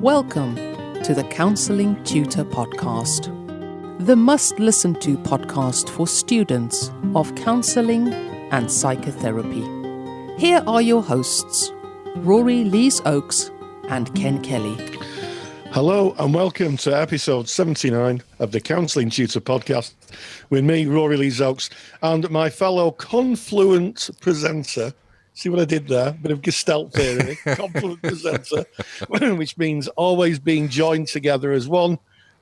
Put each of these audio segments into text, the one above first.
Welcome to the Counselling Tutor Podcast, the must-listen-to podcast for students of counselling and psychotherapy. Here are your hosts, Rory Lees-Oakes and Ken Kelly. Hello and welcome to episode 79 of the Counselling Tutor Podcast with me, Rory Lees-Oakes, and my fellow confluent presenter. See what I did there? A bit of Gestalt theory. Confluent presenter, which means always being joined together as one.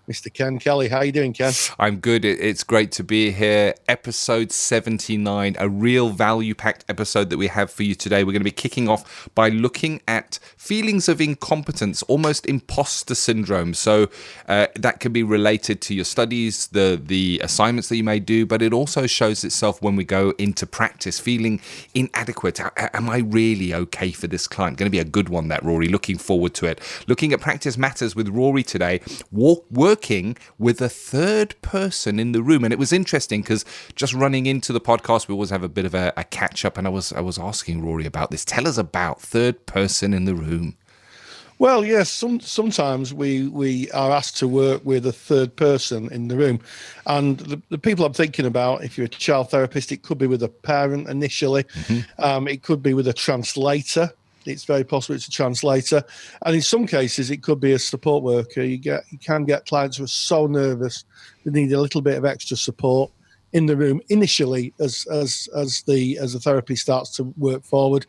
Mr. Ken Kelly. How you doing, Ken? I'm good. It's great to be here. Episode 79, a real value-packed episode that we have for you today. We're going to be kicking off by looking at feelings of incompetence, almost imposter syndrome. So that can be related to your studies, the assignments that you may do, but it also shows itself when we go into practice, feeling inadequate. Am I really okay for this client? Going to be a good one, that, Rory. Looking forward to it. Looking at practice matters with Rory today. Working with a third person in the room. And it was interesting because just running into the podcast, we always have a bit of a catch up. And I was asking Rory about this. Tell us about third person in the room. Well, yes, sometimes we are asked to work with a third person in the room. And the people I'm thinking about, if you're a child therapist, it could be with a parent initially. Mm-hmm. It could be with a translator. It's very possible it's a translator. And in some cases, it could be a support worker. You can get clients who are so nervous, they need a little bit of extra support in the room initially as the therapy starts to work forward.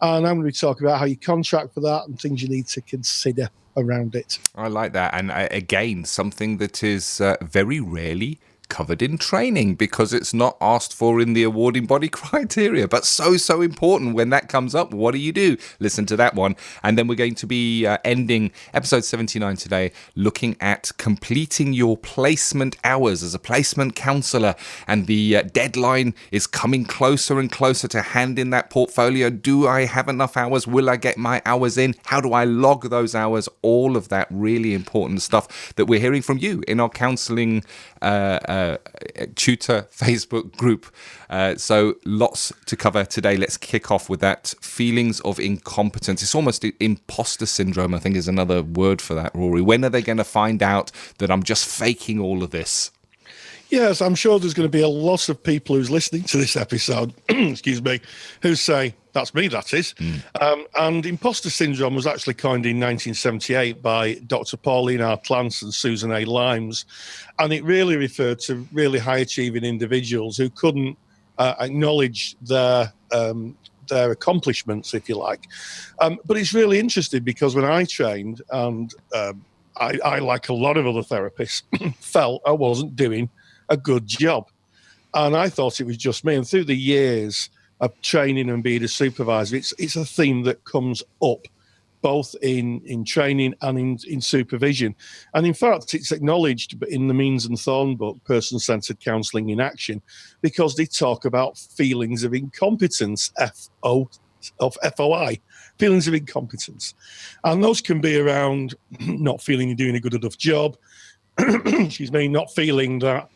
And I'm going to be talking about how you contract for that and things you need to consider around it. I like that. And again, something that is very rarely covered in training because it's not asked for in the awarding body criteria, but so important when that comes up. What do you do? Listen to that one. And then we're going to be ending episode 79 today, looking at completing your placement hours as a placement counsellor. And the deadline is coming closer and closer to hand in that portfolio. Do I have enough hours? Will I get my hours in? How do I log those hours? All of that really important stuff that we're hearing from you in our counselling tutor Facebook group. So lots to cover today. Let's kick off with that. Feelings of incompetence. It's almost imposter syndrome, I think, is another word for that, Rory. When are they going to find out that I'm just faking all of this? Yes, I'm sure there's going to be a lot of people who's listening to this episode, excuse me, who say, that's me, that is. And imposter syndrome was actually coined in 1978 by Dr. Pauline R. Clance and Susan A. Limes. And it really referred to really high-achieving individuals who couldn't acknowledge their accomplishments, if you like. But it's really interesting because when I trained, and I, like a lot of other therapists, felt I wasn't doing a good job. And I thought it was just me. And through the years of training and being a supervisor, it's a theme that comes up both in training and in supervision. And in fact, it's acknowledged in the Means and Thorn book, Person-Centered Counselling in Action, because they talk about feelings of incompetence, FOI, feelings of incompetence. And those can be around not feeling you're doing a good enough job, excuse me, not feeling that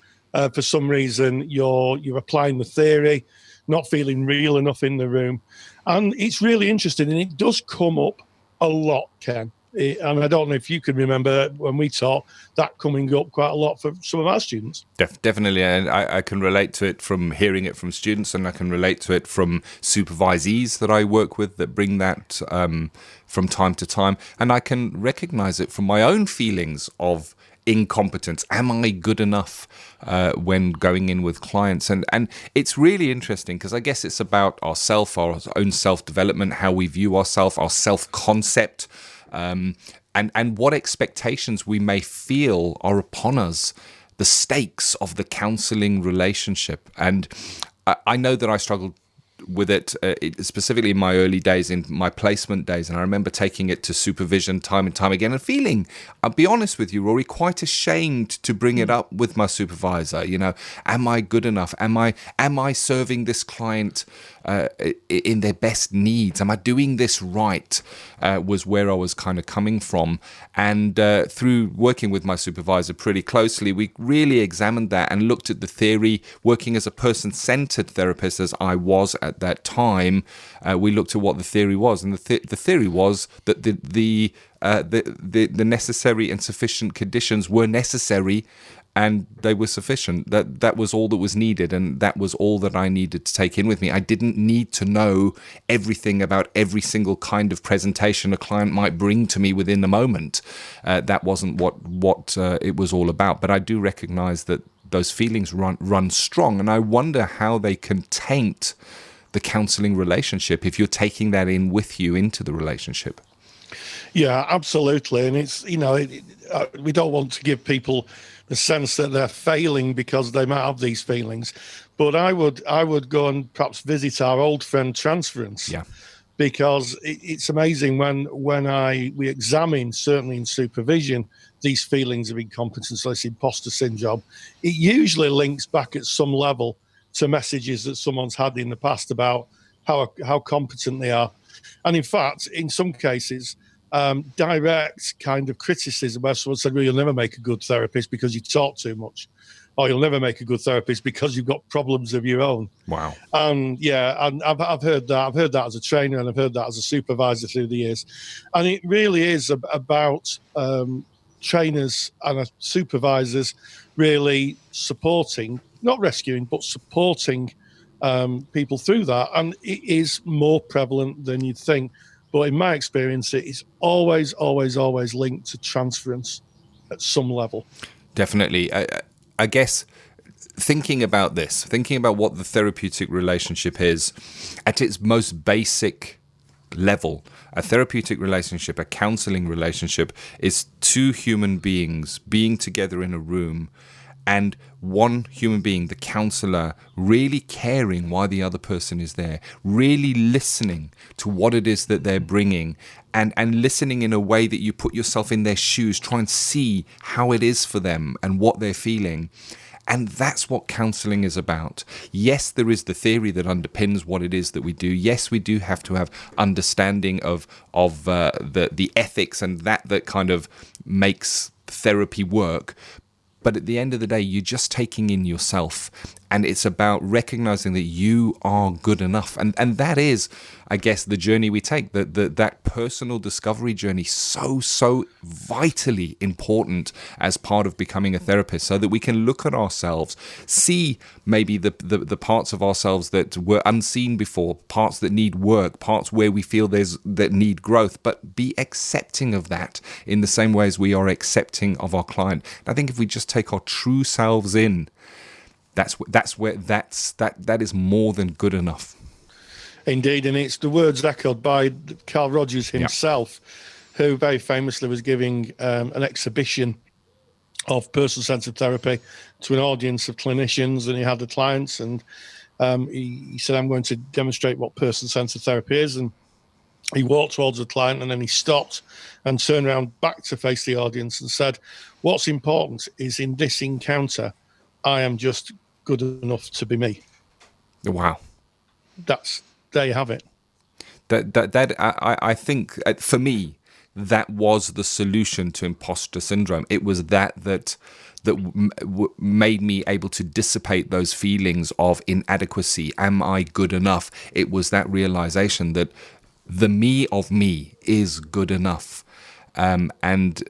for some reason you're applying the theory, not feeling real enough in the room. And it's really interesting, and it does come up a lot, Ken. And I don't know if you can remember when we taught that coming up quite a lot for some of our students. Definitely, and I can relate to it from hearing it from students, and I can relate to it from supervisees that I work with that bring that from time to time. And I can recognize it from my own feelings of incompetence. Am I good enough when going in with clients? And it's really interesting because I guess it's about our own self-development, how we view ourselves, our self-concept, and what expectations we may feel are upon us, the stakes of the counselling relationship. And I know that I struggled with it, specifically in my early days, in my placement days. And I remember taking it to supervision time and time again and feeling, I'll be honest with you, Rory, quite ashamed to bring it up with my supervisor. You know, am I good enough? Am I serving this client in their best needs? Am I doing this right? Was where I was kind of coming from. And through working with my supervisor pretty closely, we really examined that and looked at the theory, working as a person-centered therapist as I was at that time, we looked at what the theory was, and the theory was that the necessary and sufficient conditions were necessary, and they were sufficient. That was all that was needed, and that was all that I needed to take in with me. I didn't need to know everything about every single kind of presentation a client might bring to me within the moment. That wasn't what it was all about. But I do recognize that those feelings run strong, and I wonder how they can taint the counselling relationship if you're taking that in with you into the relationship. Yeah, absolutely. And it's, we don't want to give people the sense that they're failing because they might have these feelings. But I would go and perhaps visit our old friend transference. Yeah. Because it's amazing when we examine, certainly in supervision, these feelings of incompetence, this imposter syndrome, it usually links back at some level to messages that someone's had in the past about how competent they are. And in fact, in some cases, direct kind of criticism where someone said, well, you'll never make a good therapist because you talk too much, or you'll never make a good therapist because you've got problems of your own. Wow. And I've heard that. I've heard that as a trainer, and I've heard that as a supervisor through the years. And it really is about trainers and supervisors really supporting, not rescuing, but supporting people through that. And it is more prevalent than you'd think. But in my experience, it is always, always, always linked to transference at some level. Definitely. I guess thinking about what the therapeutic relationship is at its most basic level, a therapeutic relationship, a counseling relationship, is two human beings being together in a room, and one human being, the counselor, really caring why the other person is there, really listening to what it is that they're bringing, and listening in a way that you put yourself in their shoes, try and see how it is for them and what they're feeling. And that's what counselling is about. Yes, there is the theory that underpins what it is that we do. Yes, we do have to have understanding of the ethics and that kind of makes therapy work. But at the end of the day, you're just taking in yourself, and it's about recognizing that you are good enough. And that is, I guess, the journey we take, that personal discovery journey, so vitally important as part of becoming a therapist, so that we can look at ourselves, see maybe the parts of ourselves that were unseen before, parts that need work, parts where we feel that need growth, but be accepting of that in the same way as we are accepting of our client. And I think if we just take our true selves in, that is more than good enough. Indeed, and it's the words echoed by Carl Rogers himself, who very famously was giving an exhibition of person-centered therapy to an audience of clinicians, and he had the clients, and he said, I'm going to demonstrate what person-centered therapy is. And he walked towards the client, and then he stopped and turned around back to face the audience and said, what's important is in this encounter, I am just good enough to be me. Wow. There you have it. I think for me, that was the solution to imposter syndrome. It was that made me able to dissipate those feelings of inadequacy. Am I good enough? It was that realization that the me of me is good enough, and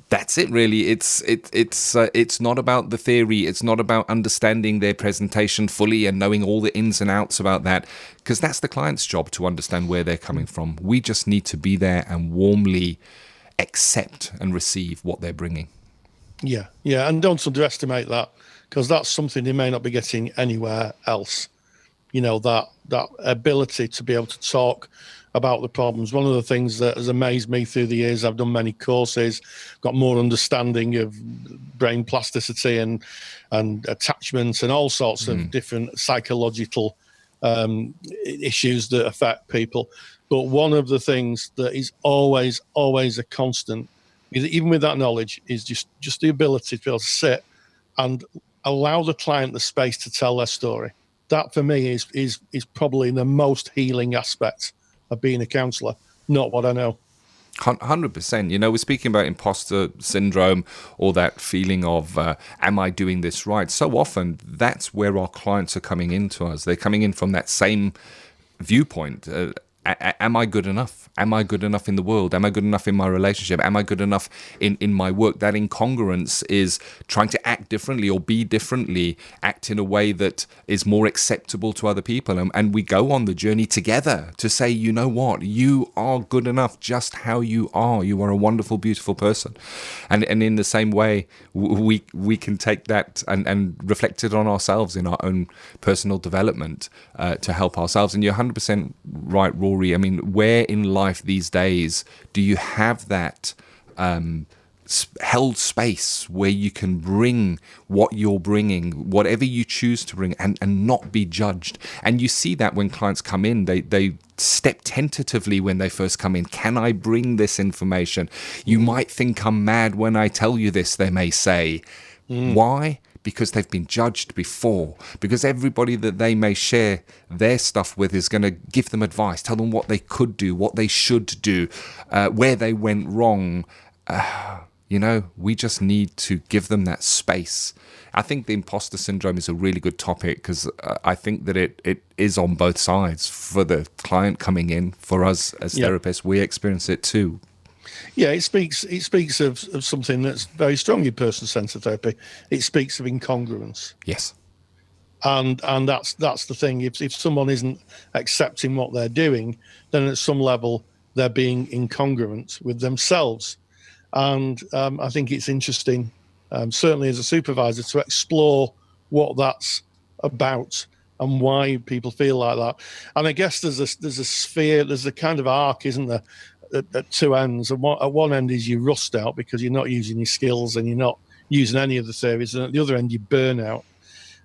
that's it. Really, it's not about the theory. It's not about understanding their presentation fully and knowing all the ins and outs about that, because that's the client's job to understand where they're coming from. We just need to be there and warmly accept and receive what they're bringing. Yeah, and don't underestimate that, because that's something they may not be getting anywhere else. That ability to be able to talk about the problems. One of the things that has amazed me through the years, I've done many courses, got more understanding of brain plasticity and attachments and all sorts of different psychological issues that affect people. But one of the things that is always, always a constant, even with that knowledge, is just the ability to be able to sit and allow the client the space to tell their story. That for me is probably the most healing aspect of being a counsellor, not what I know. 100%. We're speaking about imposter syndrome, or that feeling of, am I doing this right? So often, that's where our clients are coming into us. They're coming in from that same viewpoint. Am I good enough? Am I good enough in the world? Am I good enough in my relationship? Am I good enough in my work? That incongruence is trying to act differently or be differently, act in a way that is more acceptable to other people. And we go on the journey together to say, you know what? You are good enough just how you are. You are a wonderful, beautiful person. And in the same way, we can take that and reflect it on ourselves in our own personal development to help ourselves. And you're 100% right, Rory. I mean, where in life these days do you have that held space where you can bring what you're bringing, whatever you choose to bring, and not be judged? And you see that when clients come in, they step tentatively when they first come in. Can I bring this information? You might think I'm mad when I tell you this, they may say. Why? Because they've been judged before, because everybody that they may share their stuff with is going to give them advice, tell them what they could do, what they should do, where they went wrong. We just need to give them that space. I think the imposter syndrome is a really good topic, because I think that it is on both sides. For the client coming in, for us as therapists, we experience it too. Yeah, it speaks of something that's very strong in person-centered therapy. It speaks of incongruence. Yes. And that's the thing. If someone isn't accepting what they're doing, then at some level they're being incongruent with themselves. And I think it's interesting, certainly as a supervisor, to explore what that's about and why people feel like that. And I guess there's a sphere, there's a kind of arc, isn't there, at two ends. And at one end is you rust out because you're not using your skills and you're not using any of the theories, and at the other end you burn out.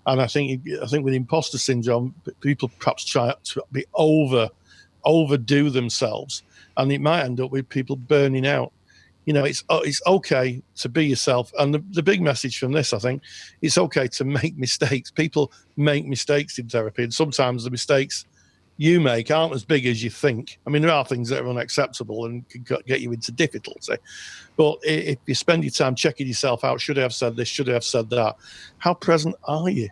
And I think with imposter syndrome, people perhaps try to be overdo themselves, and it might end up with people burning out. It's okay to be yourself. And the big message from this, I think, it's okay to make mistakes. People make mistakes in therapy, and sometimes the mistakes you make aren't as big as you think. I mean, there are things that are unacceptable and can get you into difficulty. But if you spend your time checking yourself out, should I have said this? Should I have said that? How present are you?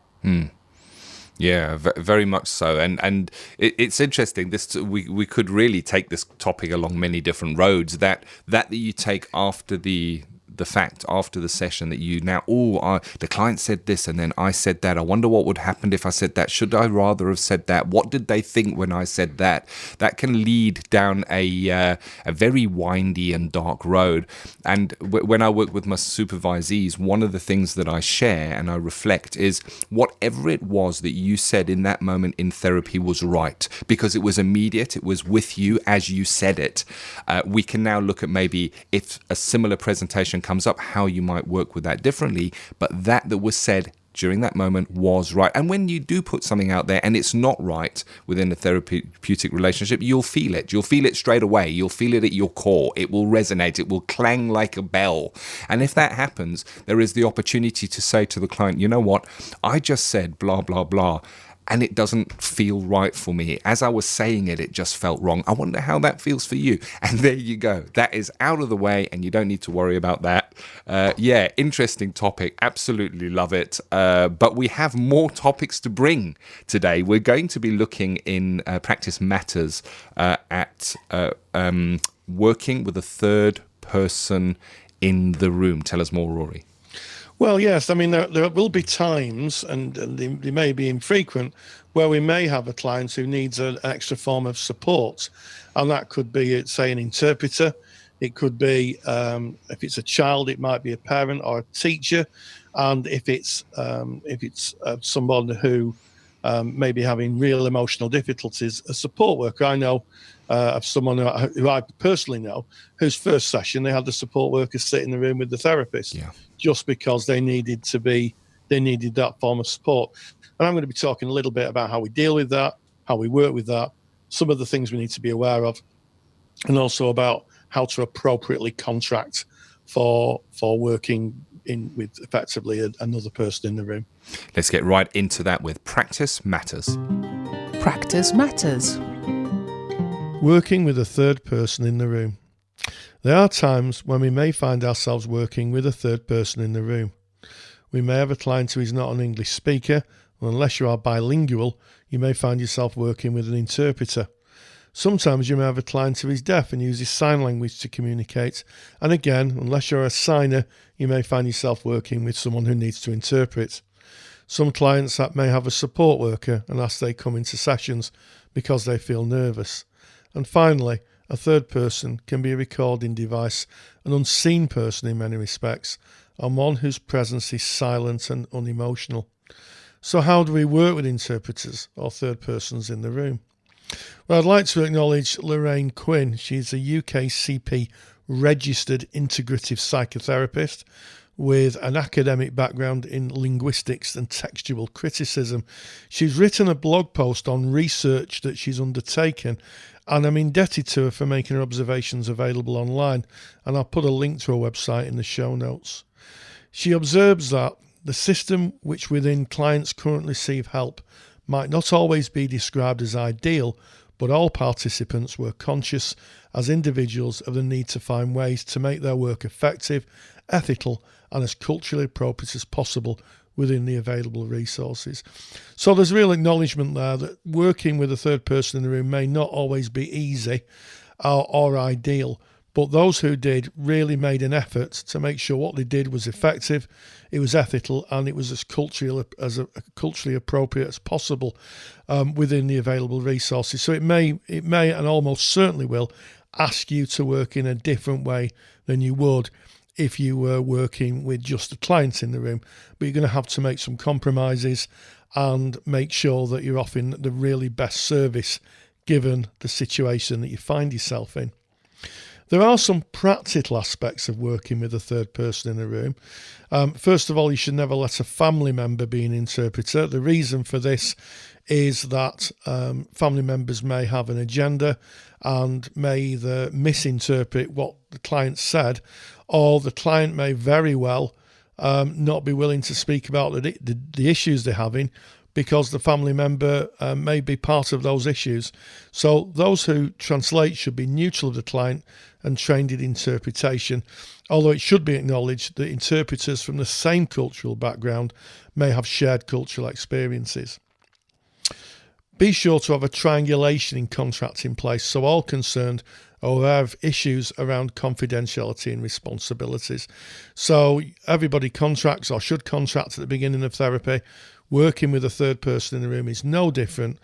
Yeah, very much so. And it's interesting. This we could really take this topic along many different roads. That you take after the fact, after the session, that you now, the client said this and then I said that. I wonder what would happen if I said that. Should I rather have said that? What did they think when I said that? That can lead down a very windy and dark road. And when I work with my supervisees, one of the things that I share and I reflect is whatever it was that you said in that moment in therapy was right, because it was immediate, it was with you as you said it. We can now look at maybe if a similar presentation comes up, how you might work with that differently, but that was said during that moment was right. And when you do put something out there and it's not right within a therapeutic relationship, you'll feel it. You'll feel it straight away. You'll feel it at your core. It will resonate. It will clang like a bell. And if that happens, there is the opportunity to say to the client, you know what, I just said blah, blah, blah, and it doesn't feel right for me. As I was saying it, it just felt wrong. I wonder how that feels for you. And there you go. That is out of the way, and you don't need to worry about that. Interesting topic. Absolutely love it. But we have more topics to bring today. We're going to be looking in Practice Matters at working with a third person in the room. Tell us more, Rory. Well, yes. I mean, there will be times, and they may be infrequent, where we may have a client who needs an extra form of support. And that could be, say, an interpreter. It could be, if it's a child, it might be a parent or a teacher. And if it's someone who may be having real emotional difficulties, a support worker. I know of someone who I personally know, whose first session they had the support worker sit in the room with the therapist, just because they needed that form of support. And I'm going to be talking a little bit about how we deal with that, how we work with that, some of the things we need to be aware of, and also about how to appropriately contract for working with effectively another person in the room. Let's get right into that with Practice Matters. Practice Matters. Working with a third person in the room. There are times when we may find ourselves working with a third person in the room. We may have a client who is not an English speaker, and unless you are bilingual, you may find yourself working with an interpreter. Sometimes you may have a client who is deaf and uses sign language to communicate, and again, unless you're a signer, you may find yourself working with someone who needs to interpret. Some clients that may have a support worker and ask they come into sessions because they feel nervous. And finally, a third person can be a recording device, an unseen person in many respects, and one whose presence is silent and unemotional. So how do we work with interpreters or third persons in the room? Well, I'd like to acknowledge Lorraine Quinn. She's a UKCP registered integrative psychotherapist with an academic background in linguistics and textual criticism. She's written a blog post on research that she's undertaken, and I'm indebted to her for making her observations available online, and I'll put a link to her website in the show notes. She observes that the system which within clients currently receive help might not always be described as ideal, but all participants were conscious as individuals of the need to find ways to make their work effective, ethical, and as culturally appropriate as possible within the available resources. So there's real acknowledgement there that working with a third person in the room may not always be easy or ideal, but those who did really made an effort to make sure what they did was effective, it was ethical, and it was as culturally appropriate as possible within the available resources. So it may and almost certainly will ask you to work in a different way than you would if you were working with just the clients in the room. But you're going to have to make some compromises and make sure that you're offering the really best service given the situation that you find yourself in. There are some practical aspects of working with a third person in a room. First of all, you should never let a family member be an interpreter. The reason for this is that family members may have an agenda and may either misinterpret what the client said, or the client may very well not be willing to speak about the issues they're having because the family member may be part of those issues. So those who translate should be neutral of the client and trained in interpretation, although it should be acknowledged that interpreters from the same cultural background may have shared cultural experiences. Be sure to have a triangulation in contract in place so all concerned are aware of issues around confidentiality and responsibilities. So everybody contracts or should contract at the beginning of therapy. Working with a third person in the room is no different.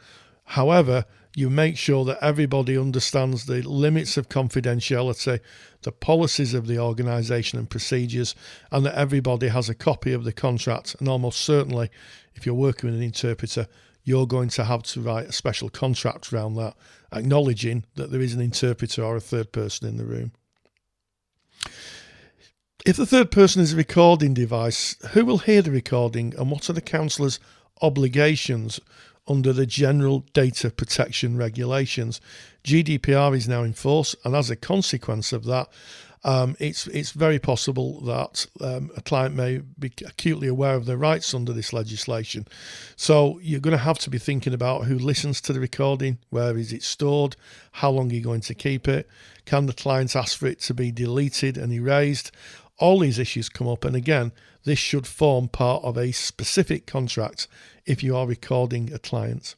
However, you make sure that everybody understands the limits of confidentiality, the policies of the organisation and procedures, and that everybody has a copy of the contract. And almost certainly, if you're working with an interpreter, you're going to have to write a special contract around that, acknowledging that there is an interpreter or a third person in the room. If the third person is a recording device, who will hear the recording and what are the counsellor's obligations under the General Data Protection Regulations? GDPR is now in force, and as a consequence of that, it's very possible that a client may be acutely aware of their rights under this legislation. So you're going to have to be thinking about who listens to the recording, where is it stored, how long are you going to keep it, can the client ask for it to be deleted and erased? All these issues come up, and again, this should form part of a specific contract if you are recording a client.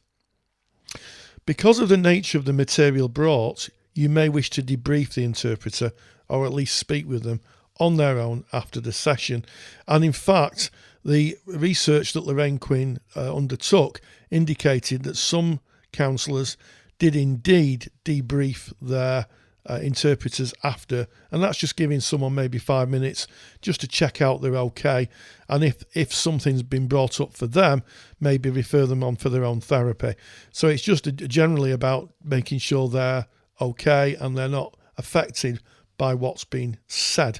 Because of the nature of the material brought, you may wish to debrief the interpreter or at least speak with them on their own after the session. And in fact, the research that Lorraine Quinn undertook indicated that some counsellors did indeed debrief their interpreters after, and that's just giving someone maybe 5 minutes just to check out they're okay, and if something's been brought up for them, maybe refer them on for their own therapy. So it's just generally about making sure they're okay and they're not affected by what's been said.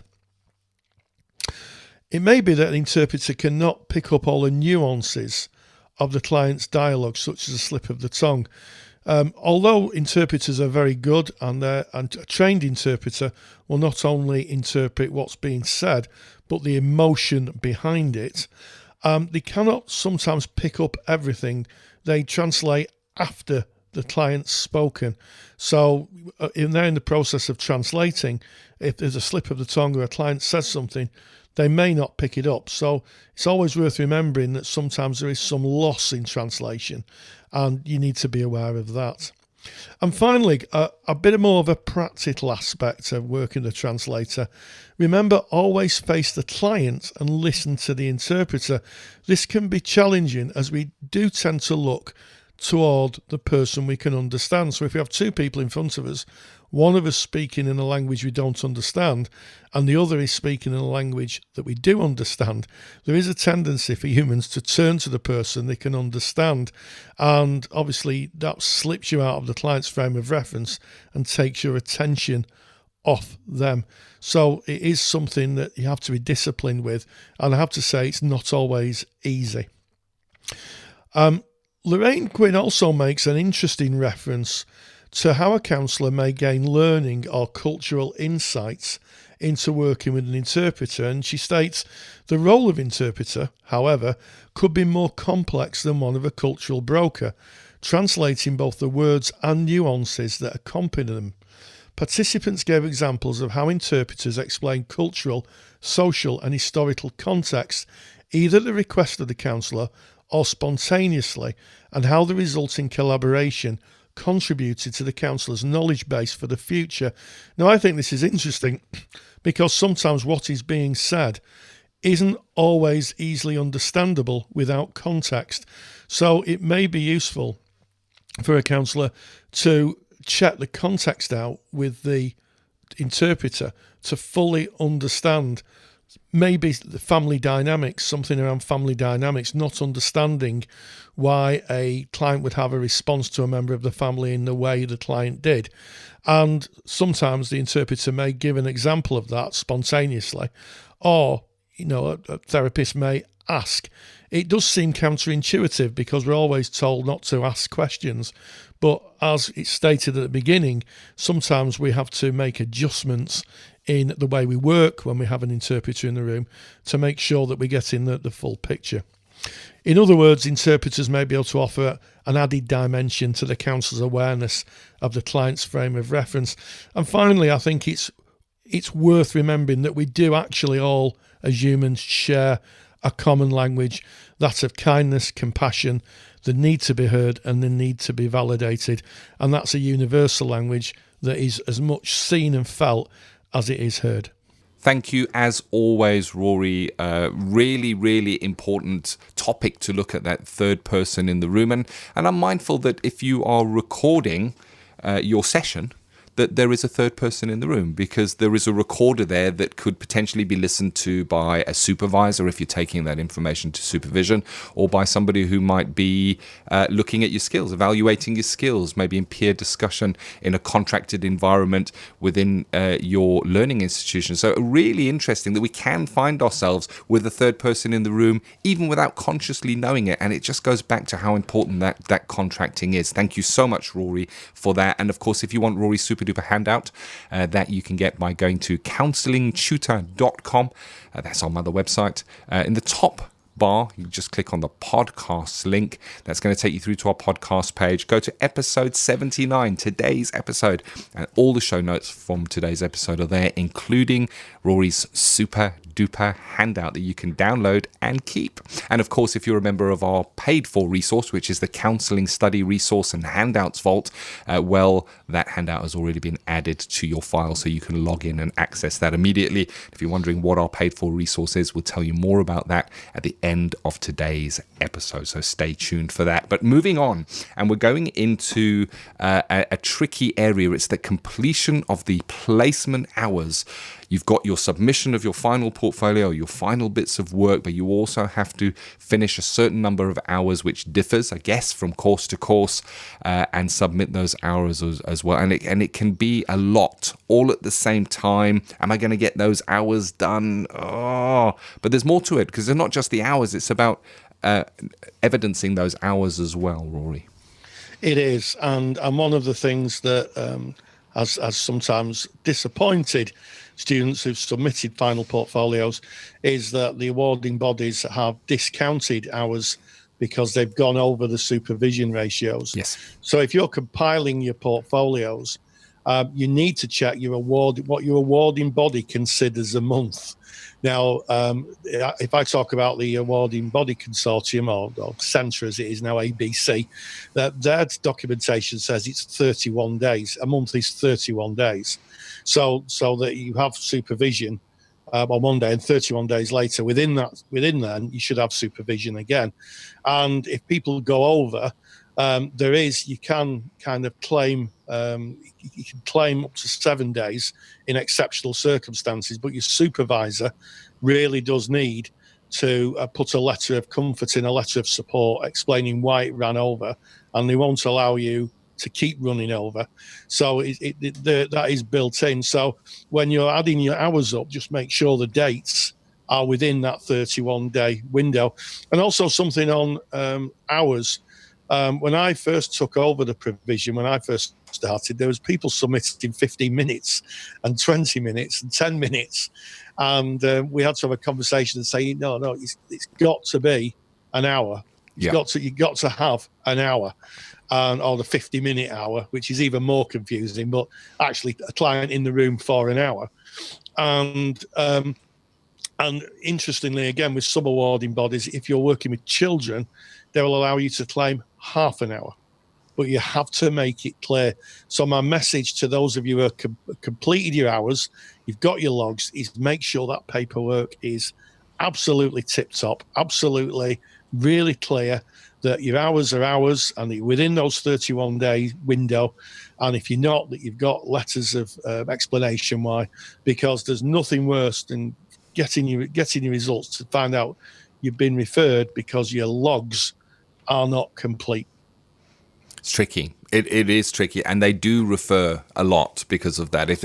It may be that an interpreter cannot pick up all the nuances of the client's dialogue, such as a slip of the tongue. Although interpreters are very good, and a trained interpreter will not only interpret what's being said, but the emotion behind it, they cannot sometimes pick up everything. They translate after the client's spoken. So they're in the process of translating. If there's a slip of the tongue or a client says something, they may not pick it up. So it's always worth remembering that sometimes there is some loss in translation, and you need to be aware of that. And finally, a bit more of a practical aspect of working the translator. Remember, always face the client and listen to the interpreter. This can be challenging as we do tend to look toward the person we can understand. So if we have two people in front of us, one of us speaking in a language we don't understand and the other is speaking in a language that we do understand, there is a tendency for humans to turn to the person they can understand. And obviously that slips you out of the client's frame of reference and takes your attention off them. So it is something that you have to be disciplined with. And I have to say, it's not always easy. Lorraine Quinn also makes an interesting reference to how a counsellor may gain learning or cultural insights into working with an interpreter. And she states, the role of interpreter, however, could be more complex than one of a cultural broker, translating both the words and nuances that accompany them. Participants gave examples of how interpreters explain cultural, social and historical context, either at the request of the counsellor or spontaneously, and how the resulting collaboration contributed to the counsellor's knowledge base for the future. Now, I think this is interesting because sometimes what is being said isn't always easily understandable without context. So it may be useful for a counsellor to check the context out with the interpreter to fully understand maybe the family dynamics, something around family dynamics, not understanding why a client would have a response to a member of the family in the way the client did. And sometimes the interpreter may give an example of that spontaneously, or, a therapist may ask. It does seem counterintuitive because we're always told not to ask questions. But as it's stated at the beginning, sometimes we have to make adjustments in the way we work when we have an interpreter in the room to make sure that we're getting the full picture. In other words, interpreters may be able to offer an added dimension to the counsellor's awareness of the client's frame of reference. And finally, I think it's worth remembering that we do actually all, as humans, share a common language, that of kindness, compassion, the need to be heard and the need to be validated. And that's a universal language that is as much seen and felt as it is heard. Thank you, as always, Rory. Really, really important topic to look at, that third person in the room. And I'm mindful that if you are recording your session, that there is a third person in the room, because there is a recorder there that could potentially be listened to by a supervisor if you're taking that information to supervision, or by somebody who might be looking at your skills, evaluating your skills, maybe in peer discussion in a contracted environment within your learning institution. So really interesting that we can find ourselves with a third person in the room even without consciously knowing it. And it just goes back to how important that contracting is. Thank you so much, Rory, for that. And of course, if you want Rory's super duper handout that you can get by going to counsellingtutor.com. That's our mother website. In the top bar, you just click on the podcast link. That's going to take you through to our podcast page. Go to episode 79, today's episode, and all the show notes from today's episode are there, including Rory's super duper handout that you can download and keep. And of course, if you're a member of our paid for resource, which is the Counselling Study Resource and Handouts Vault, well, that handout has already been added to your file, so you can log in and access that immediately. If you're wondering what our paid for resource is, we'll tell you more about that at the end of today's episode, so stay tuned for that. But moving on, and we're going into a tricky area. It's the completion of the placement hours. You've got your submission of your final portfolio, your final bits of work, but you also have to finish a certain number of hours, which differs, I guess, from course to course, and submit those hours as well. And it can be a lot all at the same time. Am I going to get those hours done? Oh, but there's more to it, because they're not just the hours. It's about evidencing those hours as well, Rory. It is. And one of the things that has sometimes disappointed students who've submitted final portfolios is that the awarding bodies have discounted hours because they've gone over the supervision ratios. Yes. So if you're compiling your portfolios, you need to check what your awarding body considers a month. Now, if I talk about the awarding body consortium, or centre as it is now, ABC, their documentation says it's 31 days. A month is 31 days. So that you have supervision on one day, and 31 days later, within then, you should have supervision again. And if people go over, you can kind of claim, you can claim up to 7 days in exceptional circumstances, but your supervisor really does need to put a letter of comfort in, a letter of support explaining why it ran over, and they won't allow you to keep running over. So that is built in. So when you're adding your hours up, just make sure the dates are within that 31-day window. And also something on hours. When I first took over the provision, when I first started, there was people submitting 15 minutes and 20 minutes and 10 minutes. And we had to have a conversation and say, no, it's got to be an hour. You've got to have an hour, or the 50-minute hour, which is even more confusing, but actually a client in the room for an hour. And interestingly, again, with some awarding bodies, if you're working with children, they will allow you to claim half an hour, but you have to make it clear. So my message to those of you who have completed your hours, you've got your logs, is make sure that paperwork is absolutely tip-top, absolutely really clear, that your hours are hours and that you're within those 31-day window. And if you're not, that you've got letters of explanation why, because there's nothing worse than getting your results to find out you've been referred because your logs are not complete. It's tricky. It is tricky, and they do refer a lot because of that. If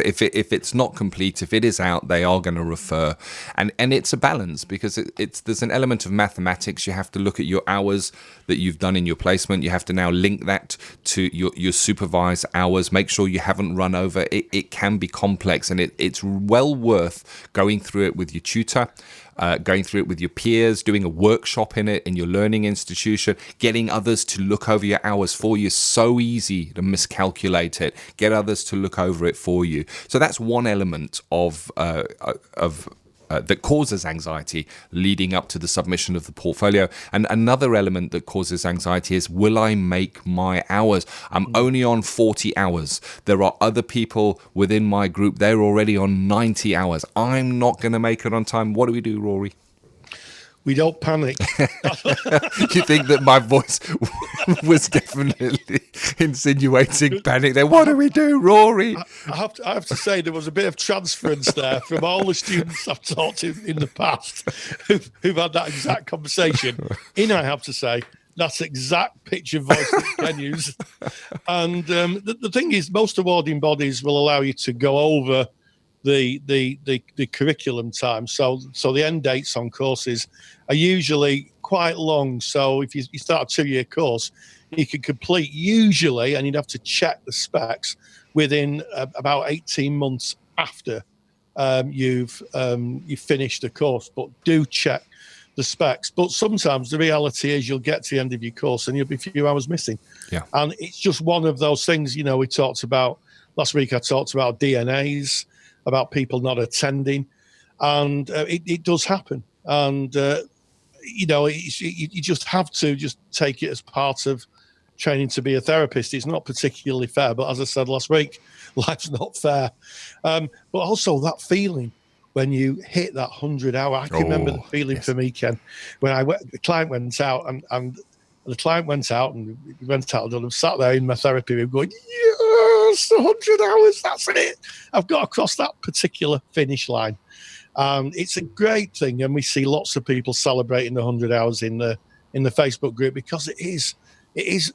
it's not complete, if it is out, they are going to refer, and it's a balance, because there's an element of mathematics. You have to look at your hours that you've done in your placement. You have to now link that to your supervised hours. Make sure you haven't run over. It can be complex, and it's well worth going through it with your tutor. Going through it with your peers, doing a workshop in it in your learning institution, getting others to look over your hours for you. So easy to miscalculate it. Get others to look over it for you. So that's one element of that causes anxiety leading up to the submission of the portfolio. And another element that causes anxiety is, will I make my hours? I'm only on 40 hours. There are other people within my group, they're already on 90 hours. I'm not going to make it on time. What do we do, Rory? We don't panic. You think that my voice was definitely insinuating panic there? What do we do, Rory? I have to say there was a bit of transference there from all the students I've talked to in the past who've had that exact conversation. I have to say, that's exact pitch of voice that Ken used. And the thing is, most awarding bodies will allow you to go over the curriculum time. So the end dates on courses are usually quite long. So if you start a 2-year course, you can complete usually, and you'd have to check the specs within about 18 months after you've finished the course. But do check the specs. But sometimes the reality is you'll get to the end of your course and you'll be a few hours missing. Yeah. And it's just one of those things. We talked about last week. I talked about DNAs, about people not attending, and it does happen. And you just have to just take it as part of training to be a therapist. It's not particularly fair, but as I said last week, life's not fair. But also that feeling when you hit that 100-hour. I can remember the feeling for me, Ken, when the client went out and the client went out and we went out and I sat there in my therapy room going, yes, 100 hours, that's it. I've got across that particular finish line. It's a great thing, and we see lots of people celebrating the 100 hours in the Facebook group, because it is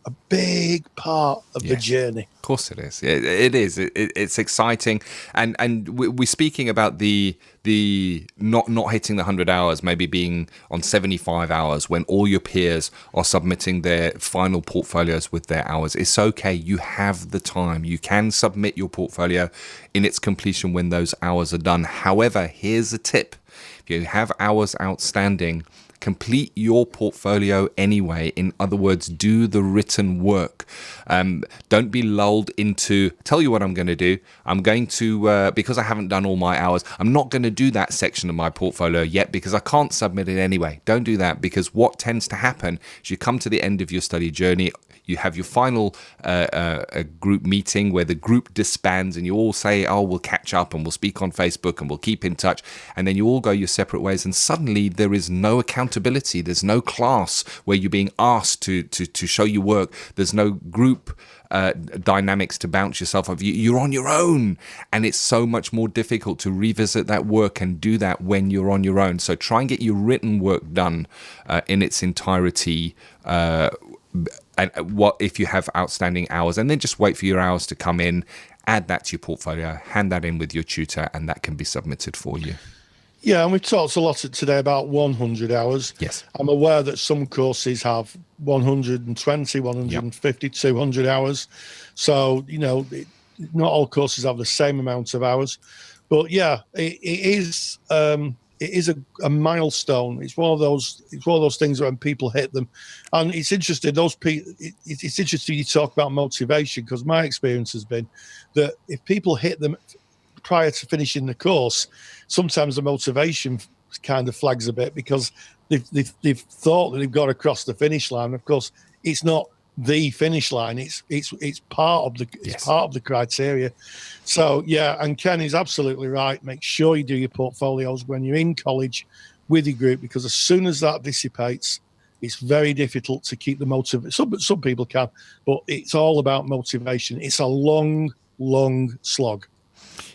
a big part of the journey. Of course it is. It is. It's exciting. And we're speaking about the not hitting the 100 hours, maybe being on 75 hours when all your peers are submitting their final portfolios with their hours. It's okay. You have the time. You can submit your portfolio in its completion when those hours are done. However, here's a tip. If you have hours outstanding, complete your portfolio anyway. In other words, do the written work. Don't be lulled into, tell you what I'm going to do. I'm going to, because I haven't done all my hours, I'm not going to do that section of my portfolio yet because I can't submit it anyway. Don't do that, because what tends to happen is you come to the end of your study journey, you have your final group meeting where the group disbands and you all say, oh, we'll catch up and we'll speak on Facebook and we'll keep in touch. And then you all go your separate ways, and suddenly there is no accountability. There's no class where you're being asked to show your work. There's no group dynamics to bounce yourself off. You're on your own, and it's so much more difficult to revisit that work and do that when you're on your own. So try and get your written work done in its entirety, and what if you have outstanding hours, and then just wait for your hours to come in, add that to your portfolio, hand that in with your tutor, and that can be submitted for you. Yeah, and we've talked a lot today about 100 hours. Yes. I'm aware that some courses have 120, 150, 200 hours. So, not all courses have the same amount of hours. But yeah, it is a milestone. It's one of those things when people hit them, and it's interesting. It's interesting you talk about motivation, because my experience has been that if people hit them prior to finishing the course, sometimes the motivation kind of flags a bit because they've thought that they've got across the finish line. Of course, it's not the finish line. It's part of the criteria. So yeah, and Ken is absolutely right. Make sure you do your portfolios when you're in college with your group, because as soon as that dissipates, it's very difficult to keep the motivation. Some people can, but it's all about motivation. It's a long slog.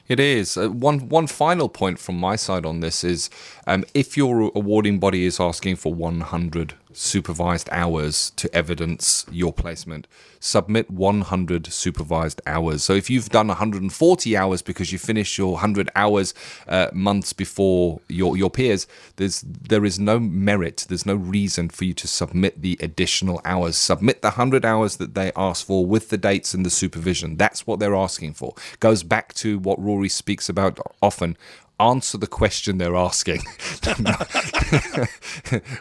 It is. One final point from my side on this is, if your awarding body is asking for 100 supervised hours to evidence your placement, submit 100 supervised hours. So if you've done 140 hours because you finished your 100 hours months before your peers, there is no merit, there's no reason for you to submit the additional hours. Submit the 100 hours that they ask for with the dates and the supervision. That's what they're asking for. Goes back to what Rory speaks about often. Answer the question they're asking.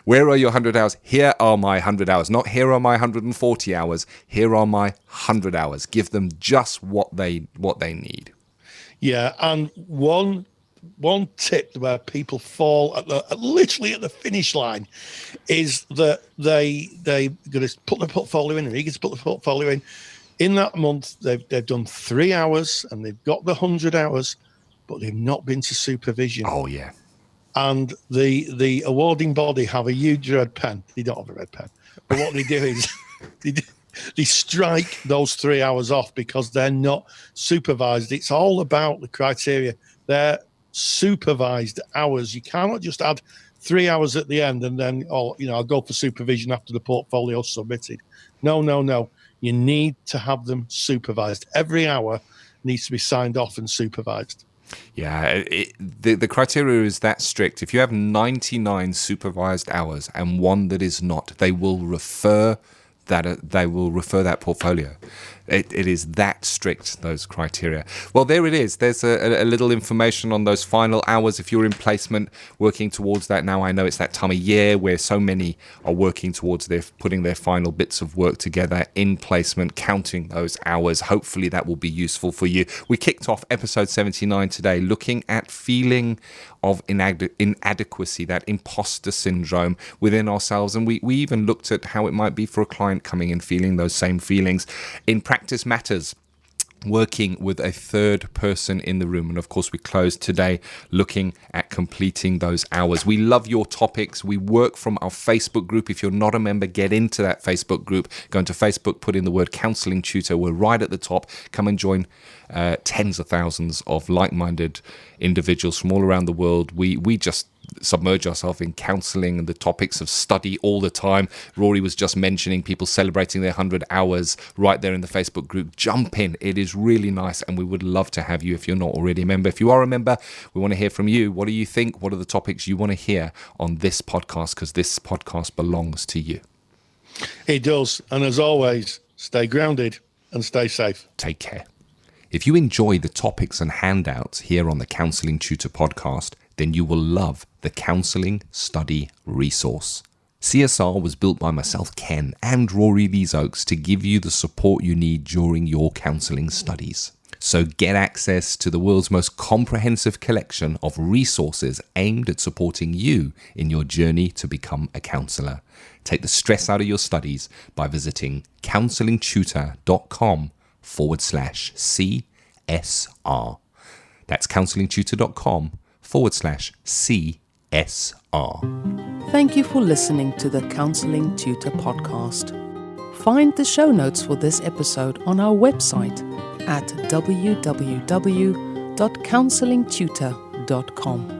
Where are your 100 hours? Here are my 100 hours. Not here are my 140 hours. Here are my 100 hours. Give them just what they need. Yeah, and one tip where people fall literally at the finish line is that they going to put the portfolio in, and eager to put the portfolio in. In that month, they've done 3 hours and they've got the 100 hours, but they've not been to supervision. Oh, yeah. And the awarding body have a huge red pen. They don't have a red pen. But what they do is they strike those 3 hours off because they're not supervised. It's all about the criteria. They're supervised hours. You cannot just add 3 hours at the end and then, I'll go for supervision after the portfolio submitted. No. You need to have them supervised. Every hour needs to be signed off and supervised. Yeah, the criteria is that strict. If you have 99 supervised hours and one that is not, they will refer that portfolio. It is that strict, those criteria. Well, there it is. There's a little information on those final hours if you're in placement, working towards that. Now, I know it's that time of year where so many are working towards putting their final bits of work together in placement, counting those hours. Hopefully that will be useful for you. We kicked off episode 79 today looking at feeling of inadequacy, that imposter syndrome within ourselves. And we even looked at how it might be for a client coming in feeling those same feelings. In Practice Matters, working with a third person in the room. And of course, we closed today looking at completing those hours. We love your topics. We work from our Facebook group. If you're not a member, get into that Facebook group. Go into Facebook, put in the word Counselling Tutor. We're right at the top. Come and join tens of thousands of like-minded individuals from all around the world. We just submerge ourselves in counselling and the topics of study all the time. Rory was just mentioning people celebrating their 100 hours right there in the Facebook group. Jump in. It is really nice, and we would love to have you if you're not already a member. If you are a member, we want to hear from you. What do you think? What are the topics you want to hear on this podcast? Because this podcast belongs to you. It does. And as always, stay grounded and stay safe. Take care. If you enjoy the topics and handouts here on the Counselling Tutor Podcast, then you will love the Counselling Study Resource. CSR was built by myself, Ken, and Rory Lees-Oakes to give you the support you need during your counselling studies. So get access to the world's most comprehensive collection of resources aimed at supporting you in your journey to become a counsellor. Take the stress out of your studies by visiting counsellingtutor.com/CSR. That's counsellingtutor.com/CSR. Thank you for listening to the Counselling Tutor Podcast. Find the show notes for this episode on our website at www.counsellingtutor.com.